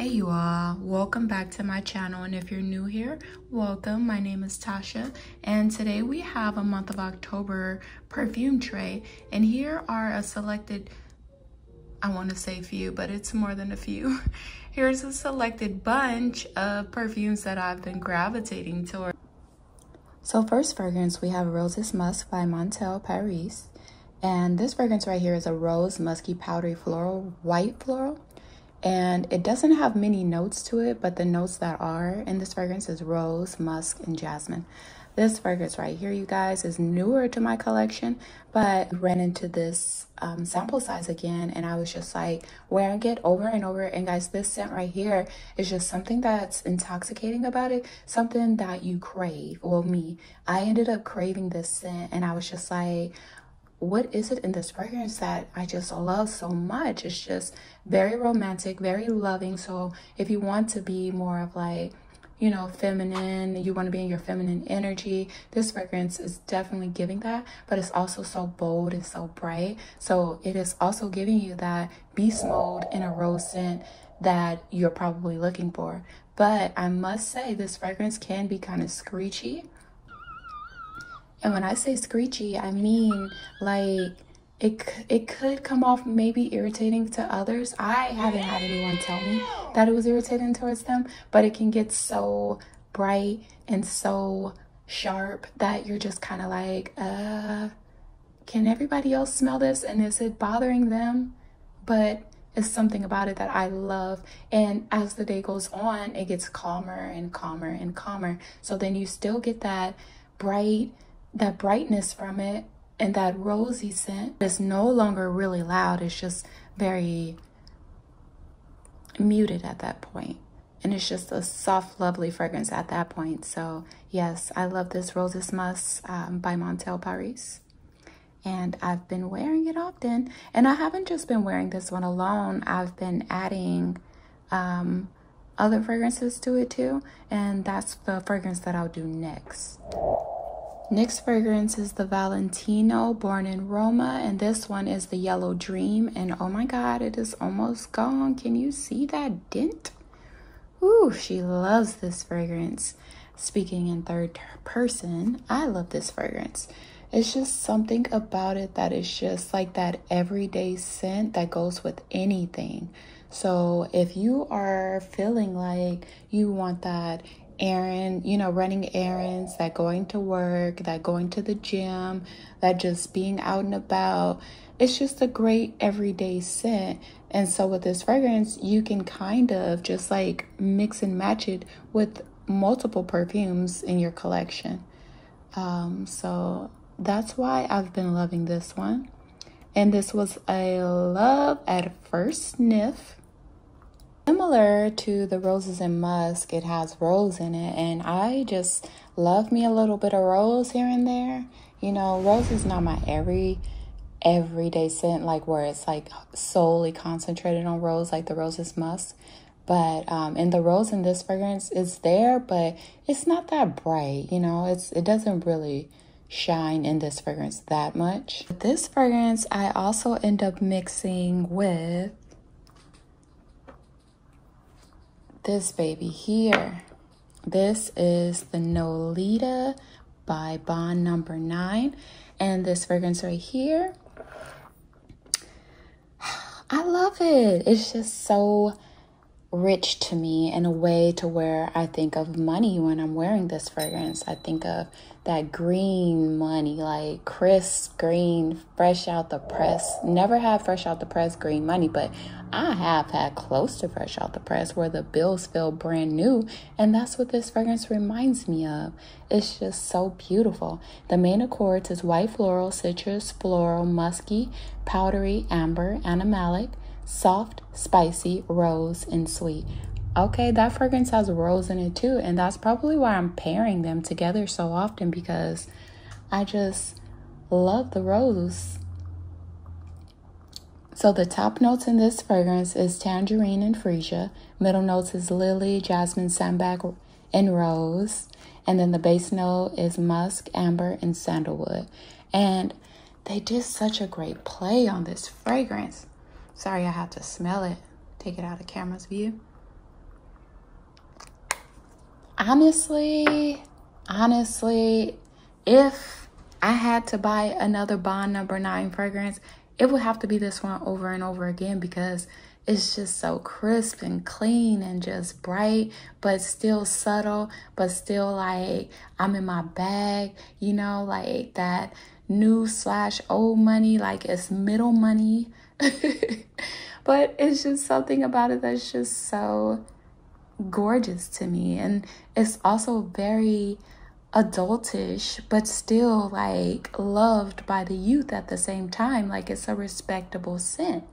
Hey you all, welcome back to my channel, and if you're new here, welcome. My name is Tasha, and today we have a month of October perfume tray, and here are a selected, I want to say few, but it's more than a few. Here's a selected bunch of perfumes that I've been gravitating toward. So first fragrance, we have Roses Musk by Montel Paris, and this fragrance right here is a rose musky powdery floral, white floral. And it doesn't have many notes to it, but the notes that are in this fragrance is rose, musk, and jasmine. This fragrance right here, you guys, is newer to my collection, but I ran into this sample size again, and I was just like wearing it over and over. And guys, this scent right here is just something that's intoxicating about it, something that you crave. Well, me, I ended up craving this scent, and I was just like, what is it in this fragrance that I just love so much? It's just very romantic, very loving. So if you want to be more of like, you know, feminine, you want to be in your feminine energy, this fragrance is definitely giving that, but it's also so bold and so bright. So it is also giving you that beast mode in a rose scent that you're probably looking for. But I must say this fragrance can be kind of screechy. And when I say screechy, I mean like it could come off maybe irritating to others. I haven't had anyone tell me that it was irritating towards them, but it can get so bright and so sharp that you're just kind of like, can everybody else smell this? And is it bothering them? But it's something about it that I love. And as the day goes on, it gets calmer and calmer and calmer. So then you still get that brightness from it, and that rosy scent is no longer really loud. It's just very muted at that point, and it's just a soft, lovely fragrance at that point. So yes, I love this Roses Musk by Montel Paris, and I've been wearing it often. And I haven't just been wearing this one alone, I've been adding other fragrances to it too, and that's the fragrance that I'll do next. Next fragrance is the Valentino Born in Roma, and this one is the Yellow Dream. And oh my god, it is almost gone. Can you see that dent? Ooh, she loves this fragrance. Speaking in third person, I love this fragrance. It's just something about it that is just like that everyday scent that goes with anything. So if you are feeling like you want that errand, you know, running errands, that going to work, that going to the gym, that just being out and about, it's just a great everyday scent. And so with this fragrance, you can kind of just like mix and match it with multiple perfumes in your collection. So that's why I've been loving this one. And this was a love at first sniff. Similar to the Roses and Musk, it has rose in it, and I just love me a little bit of rose here and there. You know, rose is not my everyday scent, like where it's like solely concentrated on rose, like the Roses Musk. But in the rose in this fragrance, it's there, but it's not that bright. You know, it doesn't really shine in this fragrance that much. This fragrance I also end up mixing with this baby here. This is the Nolita by Bond Number 9, and this fragrance right here, I love it. It's just so rich to me in a way to where I think of money when I'm wearing this fragrance. I think of that green money, like crisp green, fresh out the press. Never had fresh out the press green money, but I have had close to fresh out the press where the bills feel brand new, and that's what this fragrance reminds me of. It's just so beautiful. The main accords is white floral, citrus, floral, musky, powdery, amber, animalic, soft, spicy, rose, and sweet. Okay, that fragrance has rose in it too, and that's probably why I'm pairing them together so often, because I just love the rose. So the top notes in this fragrance is tangerine and freesia. Middle notes is lily, jasmine, sambac, and rose. And then the base note is musk, amber, and sandalwood. And they did such a great play on this fragrance. Sorry, I have to smell it. Take it out of camera's view. Honestly, if I had to buy another Bond Number 9 fragrance, it would have to be this one over and over again because it's just so crisp and clean and just bright, but still subtle, but still like I'm in my bag, you know, like that new / old money, like it's middle money. But it's just something about it that's just so gorgeous to me. And it's also very adultish, but still like loved by the youth at the same time. Like it's a respectable scent.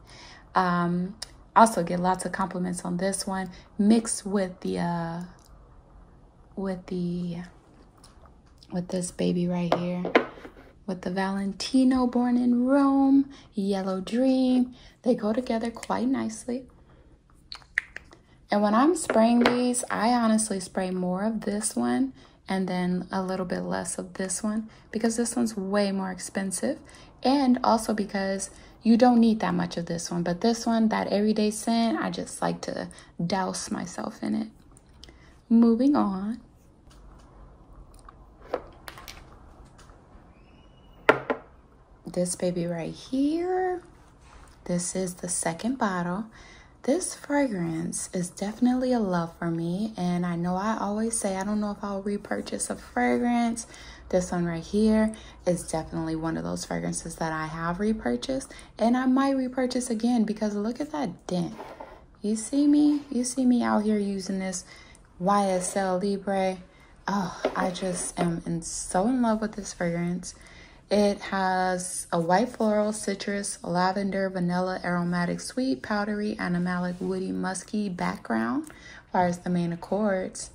Also get lots of compliments on this one, mixed with the with this baby right here, with the Valentino Born in Rome, Yellow Dream. They go together quite nicely. And when I'm spraying these, I honestly spray more of this one and then a little bit less of this one because this one's way more expensive. And also because you don't need that much of this one. But this one, that everyday scent, I just like to douse myself in it. Moving on. This baby right here. This is the second bottle. This fragrance is definitely a love for me, and I know I always say I don't know if I'll repurchase a fragrance. This one right here is definitely one of those fragrances that I have repurchased, and I might repurchase again because look at that dent. You see me? You see me out here using this YSL Libre. Oh, I just am so in love with this fragrance. It has a white floral, citrus, lavender, vanilla, aromatic, sweet, powdery, animalic, woody, musky background as far as the main accords.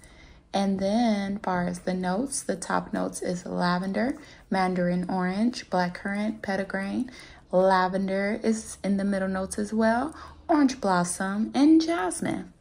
And then as far as the notes, the top notes is lavender, mandarin orange, blackcurrant, petitgrain. Lavender is in the middle notes as well, orange blossom, and jasmine.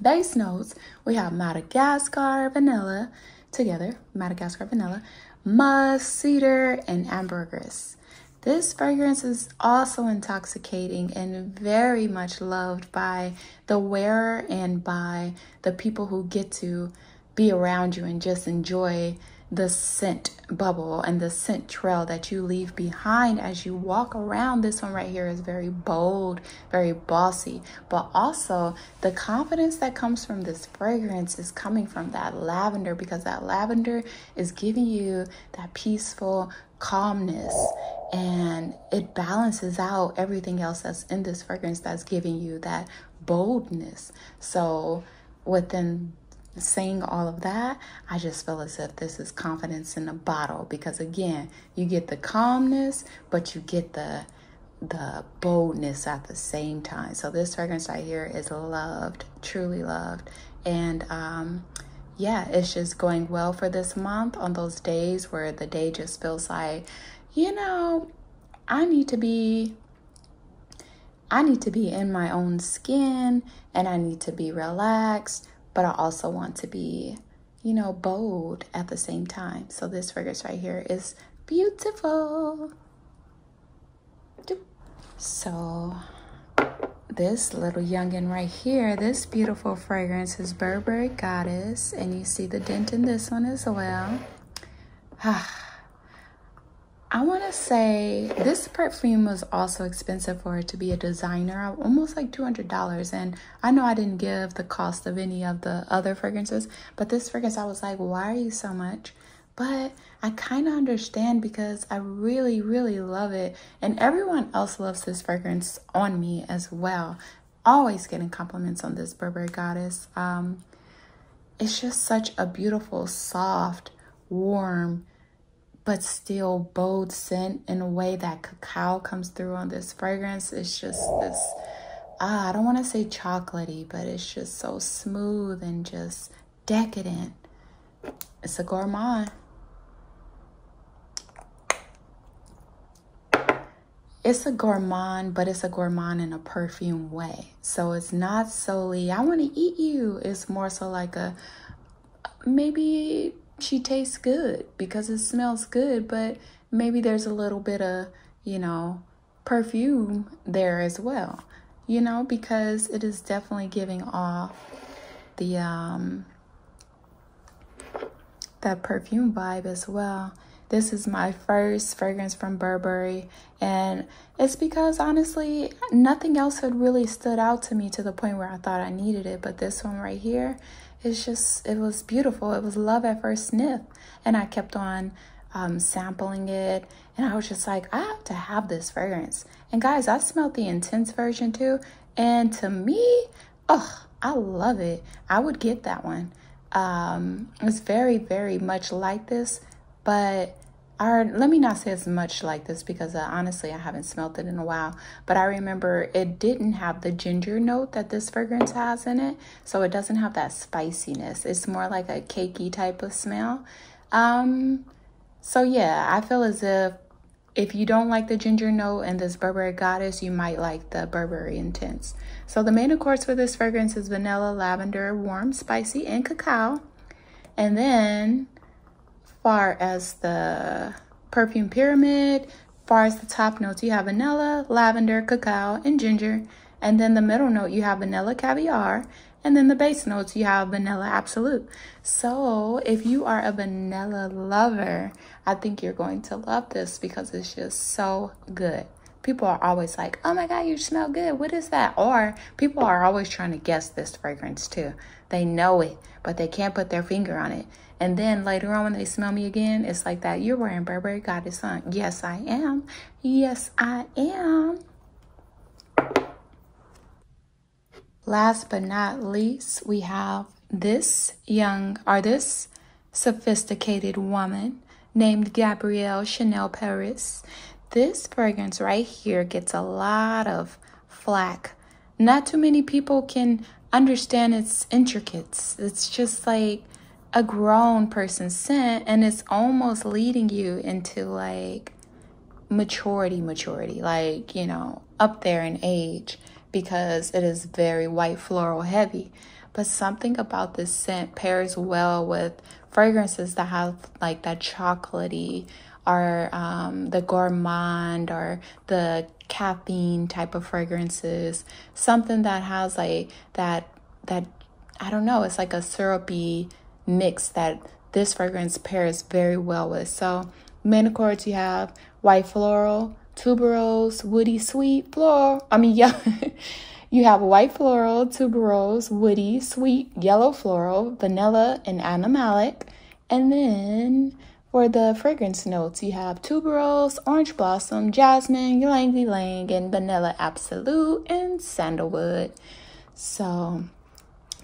Base notes, we have Madagascar, vanilla, together, Madagascar, vanilla, musk, cedar, and ambergris. This fragrance is also intoxicating and very much loved by the wearer and by the people who get to be around you and just enjoy the scent bubble and the scent trail that you leave behind as you walk around. This one right here is very bold, very bossy, but also the confidence that comes from this fragrance is coming from that lavender, because that lavender is giving you that peaceful calmness, and it balances out everything else that's in this fragrance that's giving you that boldness. So within saying all of that, I just feel as if this is confidence in a bottle, because again, you get the calmness, but you get the boldness at the same time. So this fragrance right here is loved, truly loved. And yeah, it's just going well for this month on those days where the day just feels like, you know, I need to be in my own skin, and I need to be relaxed, but I also want to be, you know, bold at the same time. So this fragrance right here is beautiful. So this little youngin right here, this beautiful fragrance is Burberry Goddess, and you see the dent in this one as well. I want to say this perfume was also expensive for it to be a designer, almost like $200. And I know I didn't give the cost of any of the other fragrances, but this fragrance, I was like, why are you so much? But I kind of understand because I really, really love it. And everyone else loves this fragrance on me as well. Always getting compliments on this Burberry Goddess. It's just such a beautiful, soft, warm, but still bold scent in a way that cacao comes through on this fragrance. It's just this, I don't want to say chocolatey, but it's just so smooth and just decadent. It's a gourmand. It's a gourmand, but it's a gourmand in a perfume way. So it's not solely, I want to eat you. It's more so like a, maybe she tastes good because it smells good, but maybe there's a little bit of, you know, perfume there as well, you know, because it is definitely giving off the that perfume vibe as well. This is my first fragrance from Burberry, and it's because honestly, nothing else had really stood out to me to the point where I thought I needed it. But this one right here, it's just, it was beautiful. It was love at first sniff. And I kept on sampling it, and I was just like, I have to have this fragrance. And guys, I smelled the intense version too, and to me, oh, I love it. I would get that one. It's very, very much like this, but let me not say it's much like this, because honestly, I haven't smelled it in a while. But I remember it didn't have the ginger note that this fragrance has in it, so it doesn't have that spiciness. It's more like a cakey type of smell. So yeah, I feel as if you don't like the ginger note and this Burberry Goddess, you might like the Burberry Intense. So the main accords for this fragrance is vanilla, lavender, warm, spicy, and cacao. And then far as the perfume pyramid, far as the top notes, you have vanilla, lavender, cacao, and ginger. And then the middle note, you have vanilla caviar. And then the base notes, you have vanilla absolute. So if you are a vanilla lover, I think you're going to love this, because it's just so good. People are always like, oh my God, you smell good. What is that? Or people are always trying to guess this fragrance too. They know it, but they can't put their finger on it. And then later on when they smell me again, it's like that. You're wearing Burberry Goddess, huh? Yes, I am. Yes, I am. Last but not least, we have this sophisticated woman named Gabrielle Chanel Paris. This fragrance right here gets a lot of flack. Not too many people can understand its intricacies. It's just like a grown person's scent, and it's almost leading you into like maturity, like, you know, up there in age, because it is very white floral heavy. But something about this scent pairs well with fragrances that have like that chocolatey, or the gourmand, or the caffeine type of fragrances. Something that has like that I don't know, it's like a syrupy mix that this fragrance pairs very well with. So main accords, you have white floral, tuberose, woody, sweet, floral. You have white floral, tuberose, woody, sweet, yellow floral, vanilla, and animalic. And then for the fragrance notes, you have tuberose, orange blossom, jasmine, ylang ylang, and vanilla absolute, and sandalwood. So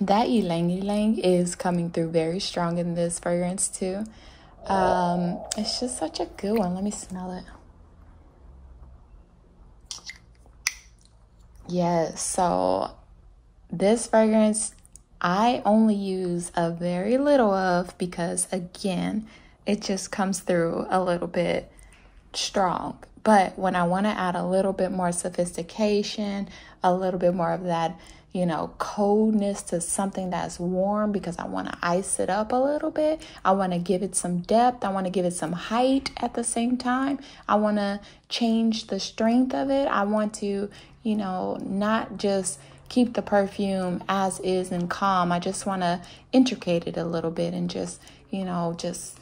that ylang ylang is coming through very strong in this fragrance too. It's just such a good one. Let me smell it. Yes, so this fragrance I only use a very little of, because again, it just comes through a little bit strong. But when I want to add a little bit more sophistication, a little bit more of that, you know, coldness to something that's warm, because I want to ice it up a little bit. I want to give it some depth. I want to give it some height at the same time. I want to change the strength of it. I want to, you know, not just keep the perfume as is and calm. I just want to intricate it a little bit, and just, you know, just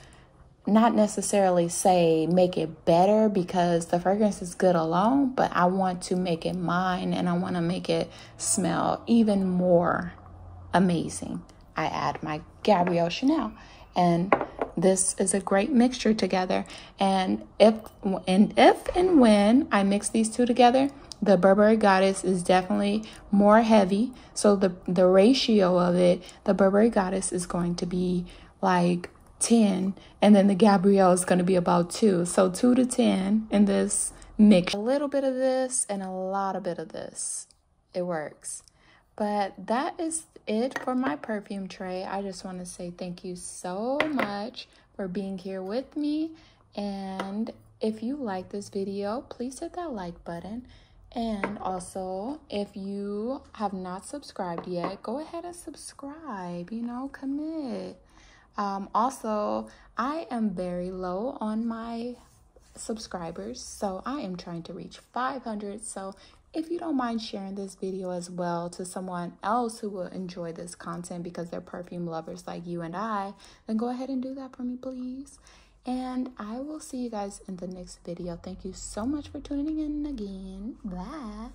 not necessarily say make it better, because the fragrance is good alone, but I want to make it mine, and I want to make it smell even more amazing. I add my Gabrielle Chanel, and this is a great mixture together. And if and when I mix these two together, the Burberry Goddess is definitely more heavy. So the ratio of it, the Burberry Goddess is going to be like 10, and then the Gabrielle is going to be about 2. So 2 to 10 in this mix. A little bit of this and a lot of bit of this. It works. But that is it for my perfume tray. I just want to say thank you so much for being here with me. And if you like this video, please hit that like button. And also, if you have not subscribed yet, go ahead and subscribe, you know, commit. Also, I am very low on my subscribers, so I am trying to reach 500. So if you don't mind sharing this video as well to someone else who will enjoy this content because they're perfume lovers like you and I, then go ahead and do that for me, please. And I will see you guys in the next video. Thank you so much for tuning in again. Bye.